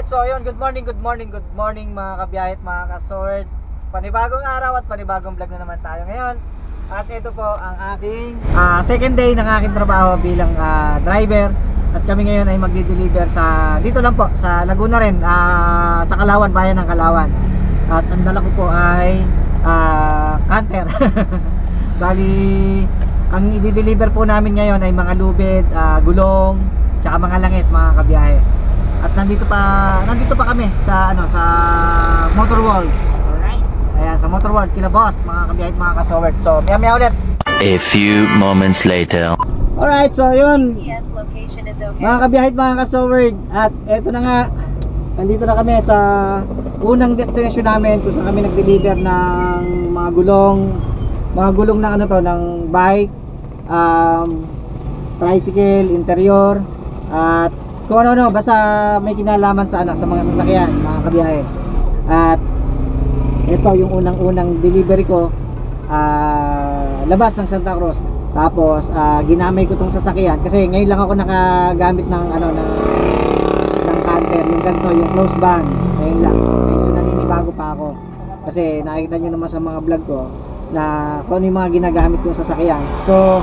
So ayun, good morning mga kabiyahe at mga kasword. Panibagong araw at panibagong vlog na naman tayo ngayon. At ito po ang aking second day ng aking trabaho bilang driver. At kami ngayon ay magdi-deliver sa dito lang po sa Laguna rin, sa Kalawan, bayan ng Kalawan. At ang dala ko po ay canter. Bali, ang i-deliver po namin ngayon ay mga lubid, gulong, tsaka mga langis mga kabiyahe. At nandito pa kami sa sa Motor World. Alright. Ayan, sa Motor World kila boss, mga kabiyahe at mga kasowert. So, maya ulit. A few moments later. Alright, so yun. Yes, location is okay. Mga kabiyahe at mga kasowert, at eto na nga. Nandito na kami sa unang destination namin kung saan kami nag-deliver ng mga gulong ng ng bike, tricycle, interior, at kung ano, basta may kinalaman sa sa mga sasakyan, mga kabiyahe. At ito yung unang delivery ko, labas ng Santa Cruz. Tapos ginamay ko tong sasakyan kasi ngayon lang ako nakagamit ng ng canter, yung ganito, yung close band. Ngayon lang, medyo naninibago pa ako kasi nakikita nyo naman sa mga vlog ko na kung ano yung mga ginagamit kong sasakyan. So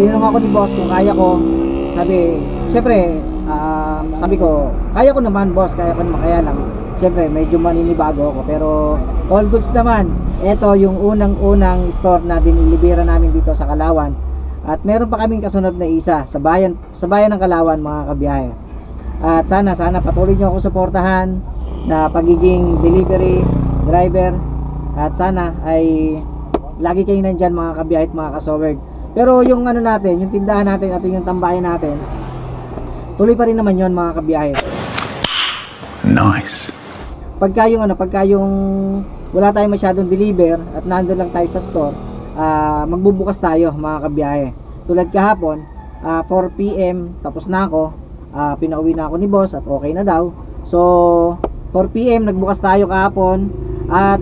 tinanong ako ni boss kung kaya ko. Sabi, siyempre, sabi ko, kaya ko naman boss, kaya lang. Siyempre, medyo maninibago ako, pero all goods naman. Ito yung unang store na dinilibera namin dito sa Kalawan. At meron pa kaming kasunod na isa sa bayan ng Kalawan, mga kabiyahe. At sana patuloy nyo ako suportahan na pagiging delivery driver. At sana ay lagi kayo nandyan, mga kabiyahe at mga kasowerd. Pero yung natin, yung tindahan natin at yung tambayan natin, tuloy pa rin naman yon, mga kabiyahe. Nice. Pagka yung wala tayong masyadong deliver at nandun lang tayo sa store, magbubukas tayo, mga kabiyahe. Tulad kahapon, 4 PM tapos na ako, pinauwi na ako ni boss at okay na daw. So 4 PM nagbukas tayo kahapon. At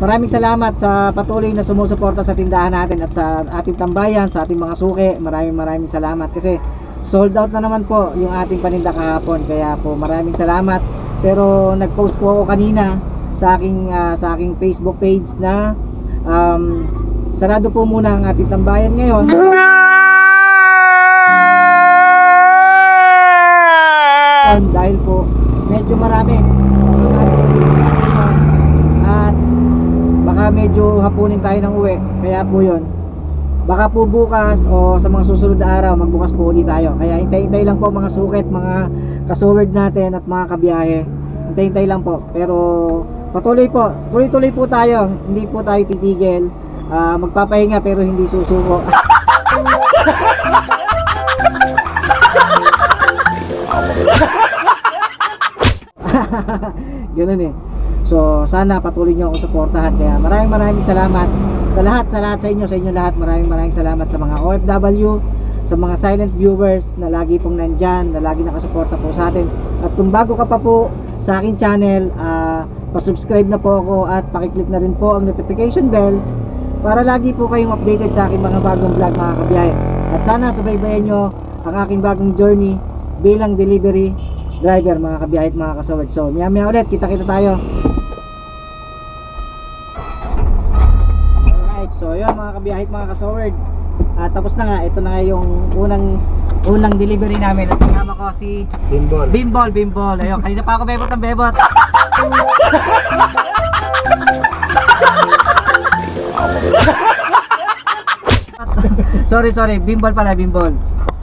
maraming salamat sa patuloy na sumusuporta sa tindahan natin at sa ating tambayan, sa ating mga suki. Maraming salamat kasi sold out na naman po yung ating paninda kahapon. Kaya po maraming salamat. Pero nag-post po ako kanina sa aking Facebook page na sarado po muna ang ating tambayan ngayon. Dahil po medyo marami at baka medyo hapunin tayo ng uwi, kaya po yun, baka po bukas o sa mga susunod na araw magbukas po ulit tayo. Kaya hintay lang po mga sukit, mga kasowerd natin at mga kabiyahe, hintay lang po. Pero tuloy po tayo, hindi po tayo titigil. Magpapahinga pero hindi susuko. Ganun eh. So sana patuloy nyo ako suportahan. Kaya maraming salamat sa lahat sa inyo lahat. Maraming salamat sa mga OFW, sa mga silent viewers na lagi pong nandyan, na lagi nakasuporta po sa atin. At kung bago ka pa po sa aking channel, pa-subscribe na po ako at pakiclick na rin po ang notification bell para lagi po kayong updated sa aking mga bagong vlog, mga kabiyahe. At sana subaybayan nyo ang aking bagong journey bilang delivery driver, mga kabiyahe at mga kasowerd. So maya ulit, kita tayo. Alright, so yun mga kabiyahe at mga kasowerd, tapos na nga, ito na nga yung unang delivery namin. At kasama ko si Bimbol. Ayun, kanina pa ako bebot. sorry, Bimbol.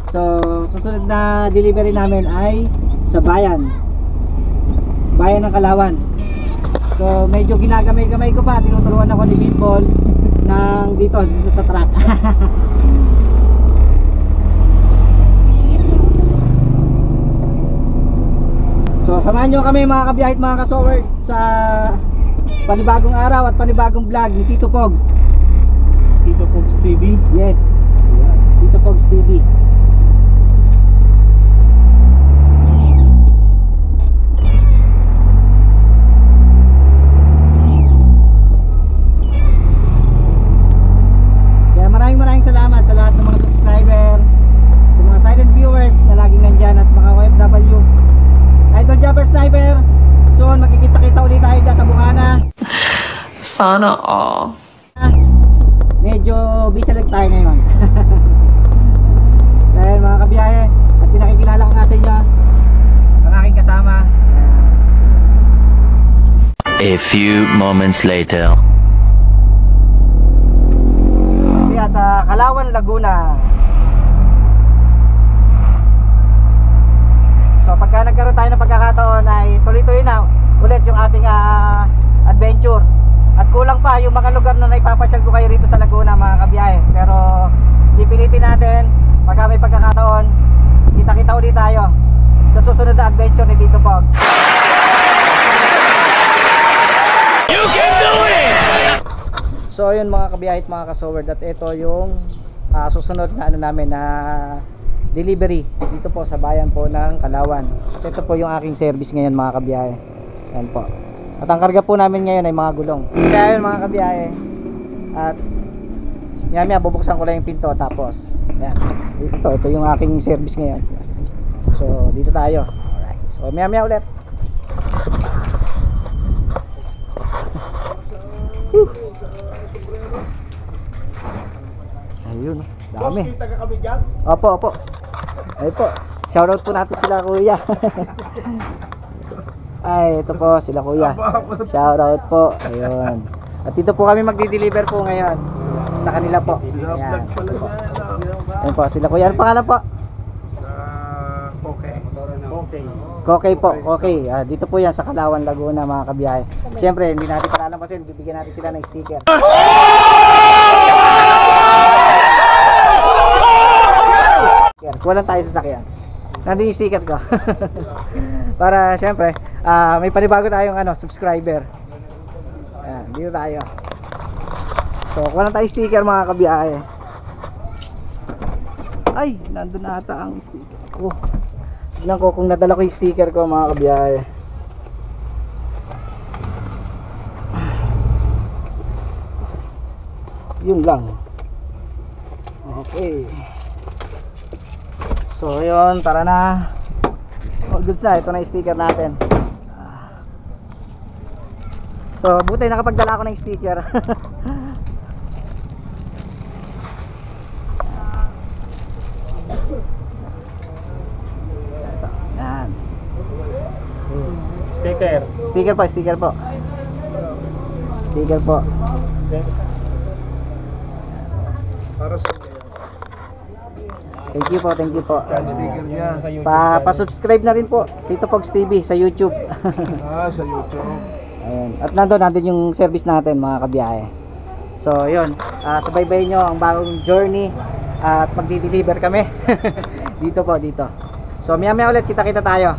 So susunod na delivery namin ay sa bayan ng Kalawan. So medyo ginagamay ko pa, tinuturuan ako ni Bimbol ng dito sa truck. So samahan nyo kami, mga kabiyahe at mga kasowerd, sa panibagong araw at panibagong vlog ni Tito Pogs TV. Yes, Tito Pogs TV. Kaya maraming salamat sa lahat ng mga subscriber, sa mga silent viewers na laging nandyan, at mga OFW. Sana all. Medyo busy lang tayo ngayon. Dahil mga kabiyahe, at pinakikilala ko nga sa inyo ang aking kasama. A few moments later. Kaya sa Kalawan, Laguna. So pagka nagkaroon tayo ng pagkakataon ay tuloy-tuloy na ulit yung ating adventure. At kulang pa yung mga lugar na naipapasyal ko kayo rito sa Laguna mga kabiyahe. Pero pipilitin natin pagka may pagkakataon, kita-kita ulit tayo sa susunod na adventure ni Tito Pogs. You can do it! So yun mga kabiyahe at mga kasowerd, at ito yung susunod na ano namin na delivery dito po sa bayan po ng Kalawan. At ito po yung aking service ngayon mga kabiyahe. Yan po. At ang karga po namin ngayon ay mga gulong. Kaya yun mga kabiyahe. At maya bubuksan ko lang yung pinto. Tapos yan. Ito yung aking service ngayon. So dito tayo. Alright. So maya ulit. Ayun. Dami. Kita ka kami dyan? Opo. Ay po. Shoutout po natin sila kuya. Ay, ito po sila kuya. Shoutout po. Ayun. At dito po kami magdi-deliver po ngayon sa kanila po. Ayan. Ayun po sila kuya. Ano pangalan po? Okay po. Okay. Dito po yan sa Kalawan, Laguna mga kabiyahe. Siyempre, hindi natin palalampasin. Bibigyan natin sila ng sticker. Kuha lang tayo sa sakyan. Nandun yung sticker ko. Para siyempre may panibago tayong subscriber. Ayan, dito tayo. So kuha lang tayo sticker mga kabiyahe. Ay, nandun na ata ang sticker ko. Tignan ko kung nadala ko yung sticker ko mga kabiyahe. Yun lang. Okay. So ayun, tara na. All goods na, ito na yung sticker natin. So buti nakapagdala ako ng sticker. Yan. Sticker. Sticker po. Sticker po. Para sa Thank you po. sticker niya. Pa-subscribe na rin po Tito Pogs TV sa YouTube. Sa YouTube. Ayun. At nandun yung service natin mga kabiyahe. So yun, subaybayin nyo ang bagong journey at magdi-deliver kami. dito. So maya ulit kita tayo.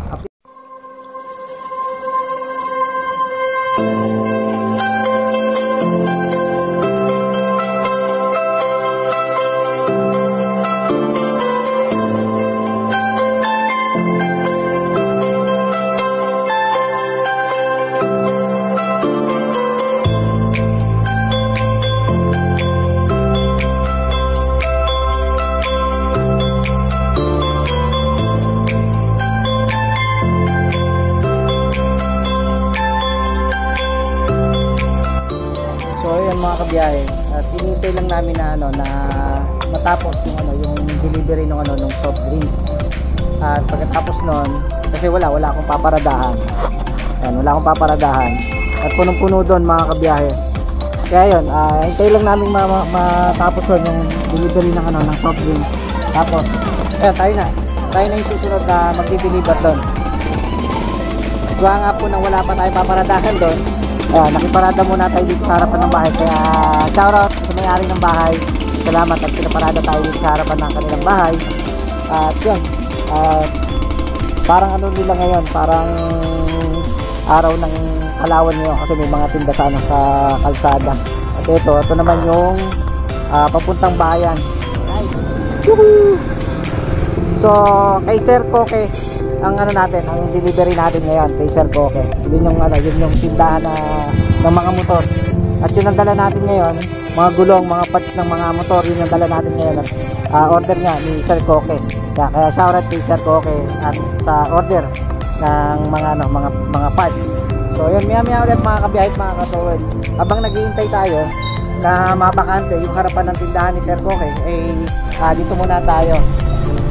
Biyahe at hinihintay lang namin na matapos yung delivery ng soft drinks. At pagkatapos nun, kasi wala akong paparadahan. Ayan, wala akong paparadahan. At punong-puno doon mga kabiyahe. Kaya yun, hintay lang namin matapos yun yung delivery ng soft drinks. Tapos, ayan, tayo na yung susunod na magdi-deliver doon. Gawa nga po nang wala pa tayong paparadahan doon. Nakiparada muna tayo dito sa harapan ng bahay. Kaya shoutout sa may-ari ng bahay. Salamat at pinaparada tayo dito sa harapan ng kanilang bahay. At yun, parang nila ngayon, parang araw ng Kalawan ngayon kasi may mga tinda sa kalsada. At ito naman yung papuntang bayan. Nice. Woohoo! So kay Sir Koke ang ang delivery natin ngayon kay Sir Koke. Yun yung tindahan ng mga motor. At yun ang dala natin ngayon, mga gulong, mga parts ng mga motor, yun ang dala natin ngayon. Order nga ni Sir Koke. Kaya shoutout kay Sir Koke at sa order ng mga parts. So So yun, maya ulit mga kabiyahit, mga kasuwid. Habang naghihintay tayo na mabakante yung harapan ng tindahan ni Sir Koke, dito muna tayo.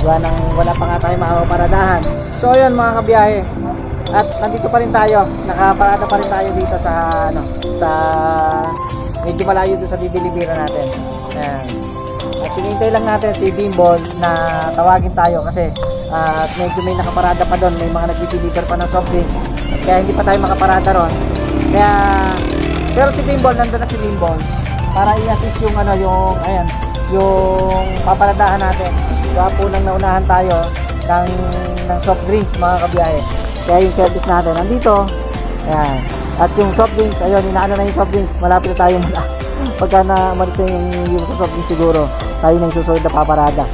Wala pa nga tayo makaparadahan. So yun mga kabiyahe, at nandito pa rin tayo, nakaparada pa rin tayo dito sa medyo malayo doon sa didelibera natin. Ayan. At hinihintay lang natin si Bimbol na tawagin tayo kasi medyo may nakaparada pa doon, may mga nagdi-deliver pa ng soft drinks, kaya hindi pa tayo makaparada ron. Kaya pero si Bimbol, nandun na si Bimbol para i-assist yung yung paparadahan natin. Kaya po nang naunahan tayo ng soft drinks mga kabiyahe. Kaya yung service natin nandito. Ayan. At yung soft drinks, ayun, inaano na yung soft drinks, malapit na tayo muna. Pagka na umalis na yung soft drinks siguro, tayo na yung susunod na paparada.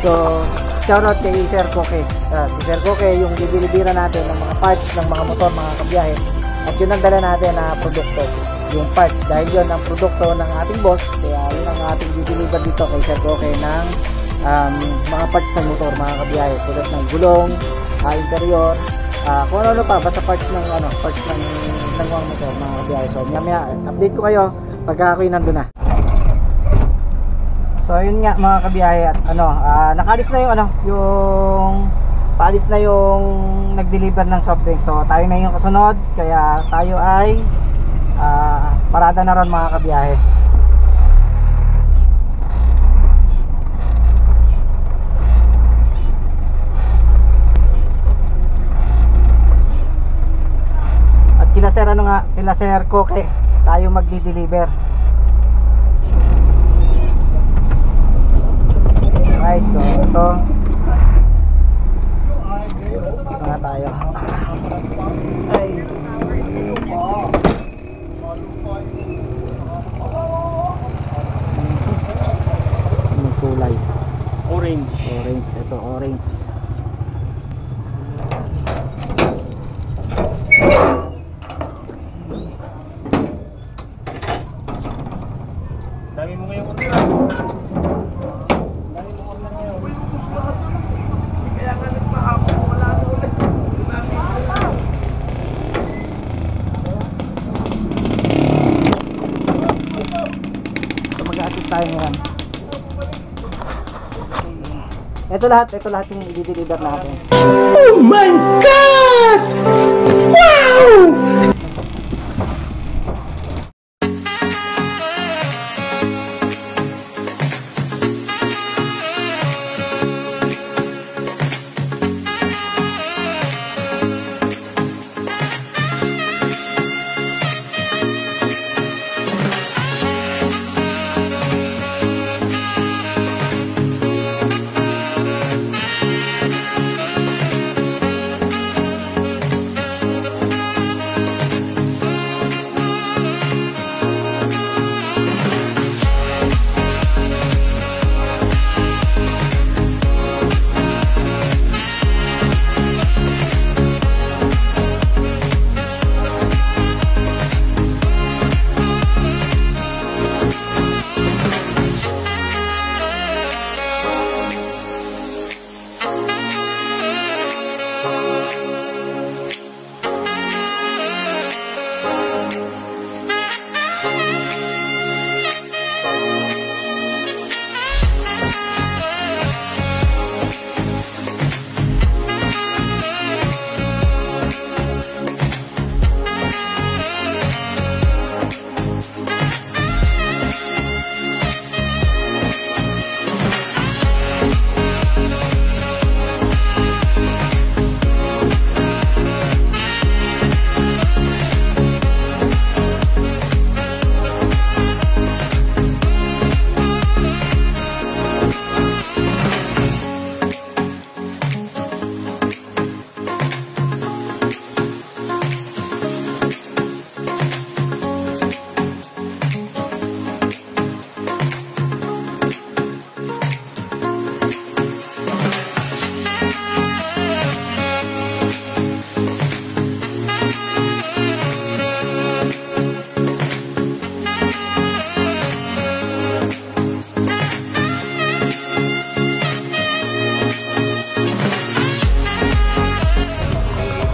So, shoutout kay Sir Koke. Si Sir Koke, yung didelibera natin ng mga parts ng mga motor, mga kabiyahe. At yun ang dala natin na produkto, yung parts. Dahil yun ang produkto ng ating boss, kaya yun ang ating dideliver dito kay Sir Koke ng mga parts ng motor, mga kabiyahe. Tulad ng gulong, interior, kung ano pa, basta parts ng mga motor, mga kabiyahe. So, maya update ko kayo pagka ako'y nandun na. So yun nga mga kabiyahe, at nakalis na yung paalis na yung nag-deliver ng soft drinks. So tayo na yung kasunod, kaya tayo ay parada na ron mga kabiyahe. At kila Sir Koke tayo magdi-deliver. Right, so ito nga tayo. Ay. Yung kulay orange, ito orange. Dami mo ngayon order. Kaya nga nagpahapon, wala na ulit. So mag-assist tayo ngayon. Ito lahat yung i-deliver natin. Oh my God! Wow!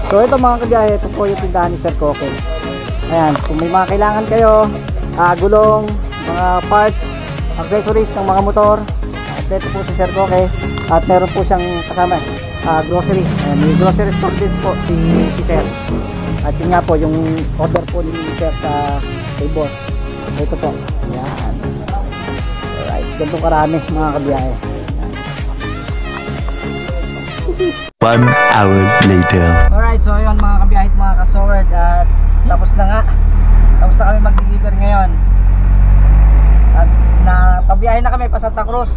So ito mga kabiyahe, ito po yung tindahan ni Sir Koke. Ayan, kung may mga kailangan kayo, gulong, mga parts, accessories ng mga motor, at ito po si Sir Koke. At meron po siyang kasama grocery. Ayan, may grocery store din po si Sir. At yun nga po yung order po ni Sir sa kay boss. Ito po. Ayan. Alright, ganito karami mga kabiyahe. 1 hour later. Alright, so yun mga kabiyahe at mga kasoward, at tapos na nga. Tapos na kami mag-deliver ngayon. At pabiyahe na kami pa Santa Cruz.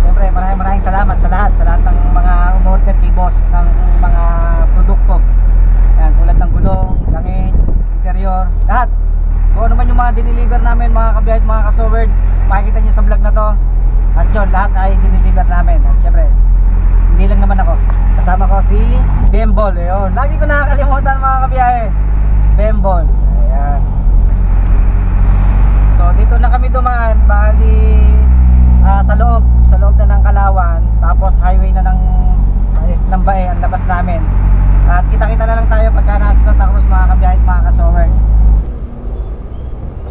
Siyempre maraming salamat sa lahat ng mga umorder kay boss ng mga produkto. Ayan, tulad ng gulong, langis, interior, lahat. Kung ano man yung mga diniliver namin mga kabiyahe at mga kasoward, makikita nyo sa vlog na to. At yun, lahat ay diniliver namin. At siyempre hindi lang naman ako, kasama ko si Bembol. Ayun, lagi ko nakakalimutan mga kabiyahe, Bembol. Ayan. So dito na kami dumaan, bali sa loob na ng Kalawan, tapos highway na ng Bae ang labas namin. At kita-kita na lang tayo pagka nasa Santa Cruz mga kabiyahe at mga kasoward.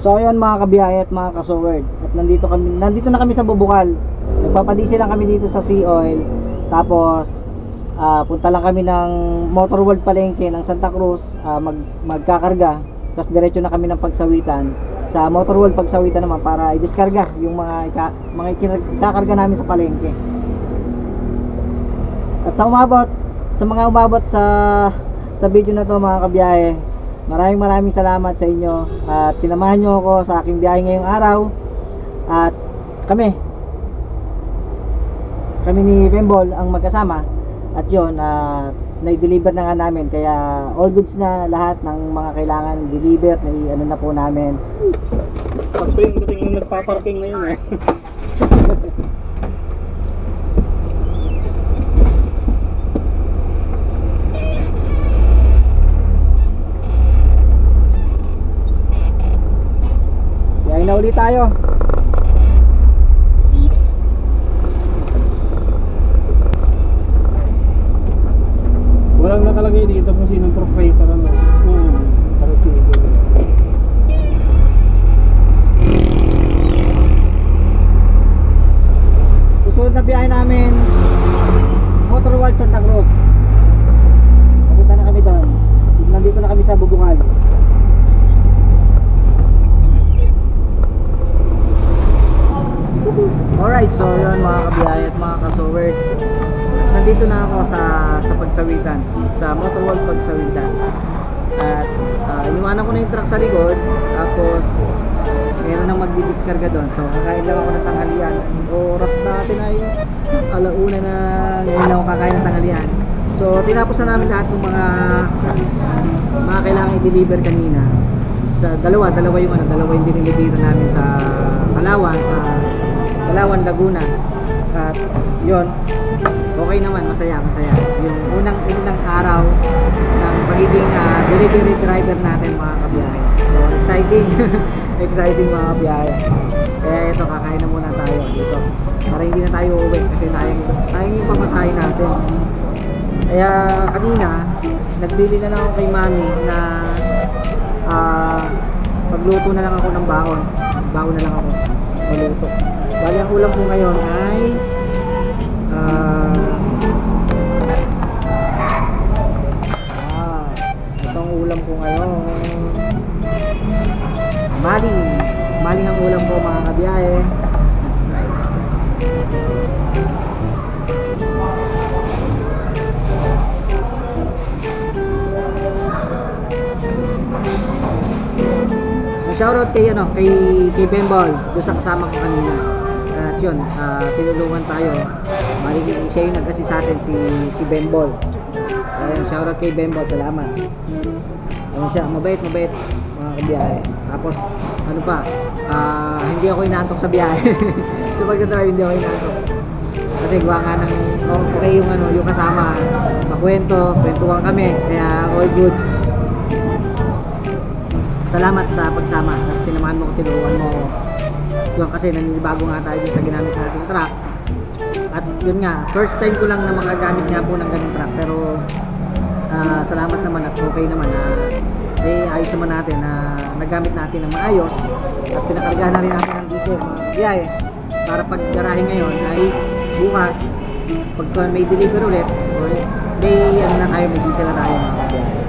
So ayun mga kabiyahe at mga kasoward, at nandito na kami sa Bubukal. Nagpapadisi lang kami dito sa Sea Oil. Tapos punta lang kami ng Motor World Palengke ng Santa Cruz, magkakarga. Tapos diretso na kami ng Pagsawitan. Sa Motor World Pagsawitan naman para i-diskarga yung mga ikakarga namin sa palengke. At sa mga umabot sa video na to mga kabiyahe, maraming salamat sa inyo. At sinamahan nyo ako sa aking biyahe ngayong araw. At kami ni Bembol ang magkasama. At yun, na-deliver na nga namin. Kaya all goods na lahat ng mga kailangan deliver, ano na po namin. Pagpo yung dating yung nagpaparking na yun eh. Kaya na ulit tayo. Walang nakalagay dito kung sinong proprietor ano. Receiver. Susunod na biyahe namin, Motor World Santa Cruz. Papunta na kami doon. Nandito na kami sa Bubukal. Alright, so yun mga kabiyahe at mga kasoward, nandito na ako sa Pagsawitan, sa Motor World Pagsawitan. At iniwanan ko na yung truck sa likod. Tapos meron nang magdidiskarga doon. So kakain lang ako ng tanghalian. Oras natin ay alauna na. Ngayon lang ako kakain ng tanghalian. So tinapos na namin lahat ng mga kailangan i-deliver kanina. Sa dalawa yung diniliver namin sa Kalawan, Laguna. At yun, okay naman, masaya. Yung unang araw ng pagiging delivery driver natin mga kabiyahe. So exciting mga kabiyahe. Kaya ito, kakain na muna tayo dito para hindi na tayo uuwi kasi sayang yung pamasahe natin. Kaya kanina nagbili na lang ako kay mami na pagluto na lang ako ng baon na lang ako maluto. Bali ang ulam ko ngayon ay itong ulam ko ngayon, maling ang ulam ko mga kabiyahe. Right. Shoutout kay Bembol doon sa kasama ko kanina. At yun, tinulungan tayo. Maliging siya yung nag-assist sa atin, si Bembol. Ayun, shoutout kay Bembol, salamat. Ayun siya, mabait mga kabiyahe. Tapos ano pa, hindi ako inaantok sa biyahe. So pagka-drive hindi ako inaantok. Kasi gawa nga ng okay yung kasama, kwentuhan kami, kaya all goods. Salamat sa pagsama at sinamahan mo ko, tinuruan mo yun, kasi naninibago nga tayo sa ginamit nating truck. At yun nga, first time ko lang na makagamit nga po ng ganung truck, pero salamat naman at okay naman na ayos naman natin na nagamit natin ng maayos at pinakargahan na rin natin ng diesel mga kabiyahe para pag garahe ngayon ay bukas pagka may deliver ulit or may ano na tayo, may diesel na tayo mga kabiyahe.